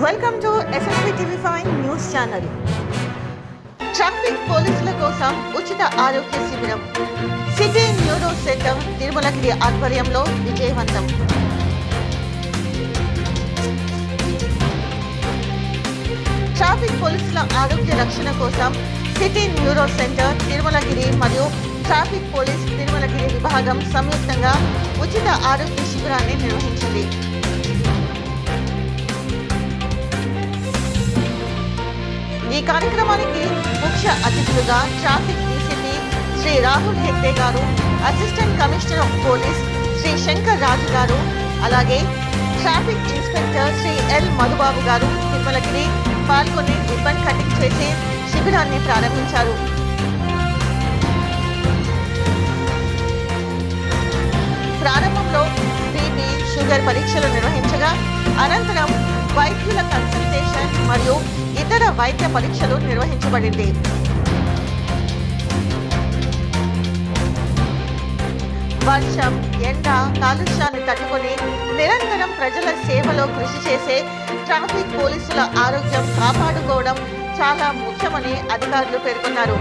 Welcome to SSV TV5 news channel. Traffic పోలీసుల కోసం ఉచిత ఆరోగ్య శిబిరం సిటీ న్యూరో సెంటర్ తిరుమలగిరి ఆధ్వర్యంలో విజయవంతం. ట్రాఫిక్ పోలీసుల ఆరోగ్య రక్షణ కోసం సిటీ న్యూరో సెంటర్ తిరుమలగిరి మరియు ట్రాఫిక్ పోలీస్ తిరుమలగిరి విభాగం సంయుక్తంగా ఉచిత ఆరోగ్య శిబిరాన్ని నిర్వహించింది. ఈ కార్యక్రమానికి ముఖ్య అతిథులుగా ట్రాఫిక్ డీసీపీ శ్రీ రాహుల్ హెగ్డే గారు, assistant commissioner of police Shri Shankar Raju గారు, అలాగే traffic inspector Shri L Madhubabu గారు తిరుమలగిరి పాల్గొని రిబ్బన్ కటింగ్ చేసి శిబిరాన్ని ప్రారంభించారు. ప్రారంభంలో బీపీ, షుగర్ పరీక్షలు నిర్వహించగా అనంతరం వైద్యుల కన్సల్టేషన్ మరియు ఇతర వైద్య పరీక్షలు నిర్వహించబడింది. వర్షం, ఎండ, కాలుష్యాన్ని తట్టుకొని నిరంతరం ప్రజల సేవలో కృషి చేసే ట్రాఫిక్ పోలీసుల ఆరోగ్యం కాపాడుకోవడం చాలా ముఖ్యమని అధికారులు పేర్కొన్నారు.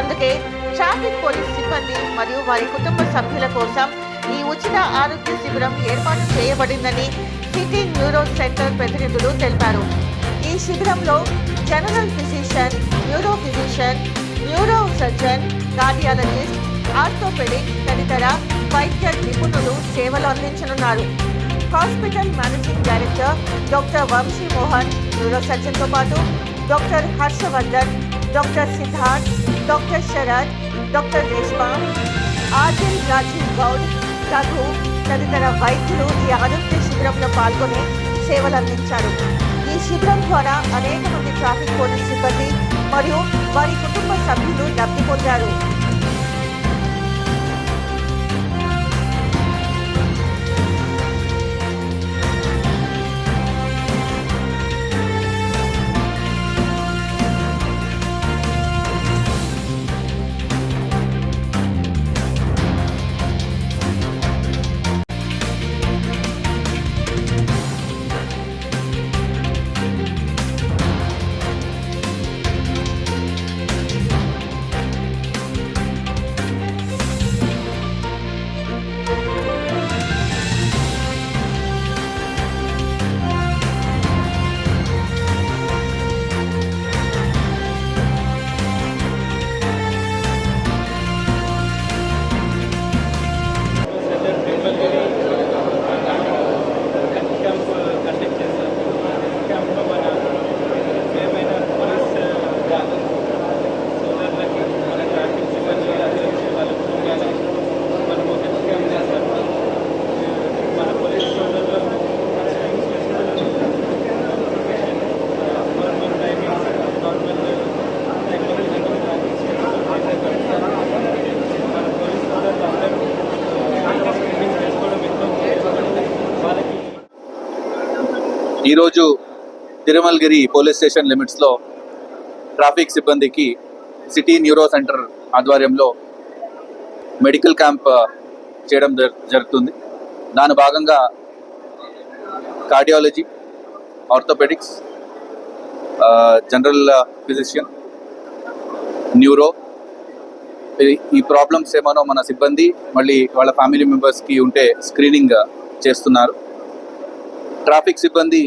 అందుకే ట్రాఫిక్ పోలీస్ సిబ్బంది మరియు వారి కుటుంబ సభ్యుల కోసం ఈ ఉచిత ఆరోగ్య శిబిరం ఏర్పాటు చేయబడిందని సిటీ న్యూరో సెంటర్ ప్రతినిధులు తెలిపారు. ఈ శిబిరంలో general physician, neuro physician, neuro surgeon, cardiologist, orthopedic తదితర వైద్య నిపుణులు సేవలు అందించనున్నారు. Hospital managing director doctor Vamshi Mohan, neuro సర్జన్తో పాటు doctor Harshavardhan, doctor Siddharth, doctor Sharath, doctor Reshma, Adil Rajeev Goud, Raghu తదితర వైద్యులు ఈ ఆరోగ్య శిబిరంలో పాల్గొని సేవలు అందించారు. ఈ శిబిరం ద్వారా అనేక మంది ట్రాఫిక్ పోలీస్ సిబ్బంది మరియు వారి కుటుంబ సభ్యులు లబ్ధి పొందారు. ఈరోజు తిరుమలగిరి పోలీస్ స్టేషన్ లిమిట్స్లో ట్రాఫిక్ సిబ్బందికి సిటీ న్యూరో సెంటర్ ఆధ్వర్యంలో మెడికల్ క్యాంప్ చేయడం జరుగుతుంది. దాని భాగంగా cardiology, orthopaedics, general physician, neuro ఈ ప్రాబ్లమ్స్ ఏమనో మన సిబ్బంది మళ్ళీ వాళ్ళ ఫ్యామిలీ మెంబర్స్కి ఉంటే స్క్రీనింగ్ చేస్తున్నారు. ట్రాఫిక్ సిబ్బంది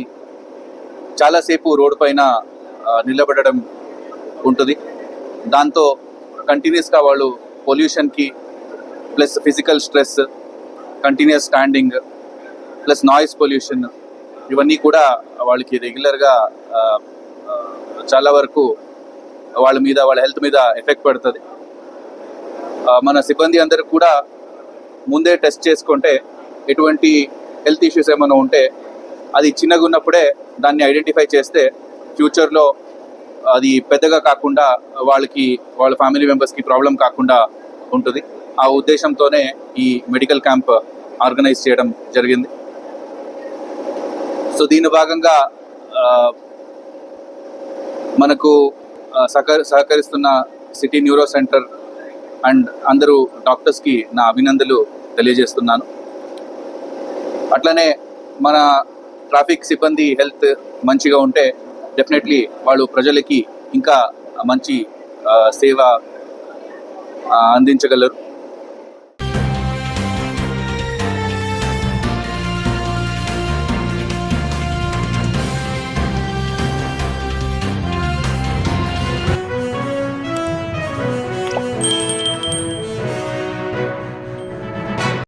చాలాసేపు రోడ్డు పైన నిలబడడం ఉంటుంది. దాంతో కంటిన్యూస్గా వాళ్ళు పొల్యూషన్కి plus physical stress, continuous standing plus noise pollution ఇవన్నీ కూడా వాళ్ళకి రెగ్యులర్గా చాలా వరకు వాళ్ళ హెల్త్ మీద ఎఫెక్ట్ పడుతుంది. మన సిబ్బంది అందరూ కూడా ముందే టెస్ట్ చేసుకుంటే ఎటువంటి హెల్త్ ఇష్యూస్ ఏమైనా ఉంటే అది చిన్నగా ఉన్నప్పుడే దాన్ని ఐడెంటిఫై చేస్తే ఫ్యూచర్లో అది పెద్దగా కాకుండా వాళ్ళ ఫ్యామిలీ మెంబర్స్కి ప్రాబ్లం కాకుండా ఉంటుంది. ఆ ఉద్దేశంతోనే ఈ మెడికల్ క్యాంప్ ఆర్గనైజ్ చేయడం జరిగింది. సో దీని భాగంగా మనకు సహకరిస్తున్న సిటీ న్యూరో సెంటర్ అండ్ అందరూ డాక్టర్స్కి నా అభినందనలు తెలియజేస్తున్నాను. అట్లనే మన ట్రాఫిక్ సిబ్బంది హెల్త్ మంచిగా ఉంటే డెఫినెట్లీ వాళ్ళు ప్రజలకి ఇంకా మంచి సేవ అందించగలరు.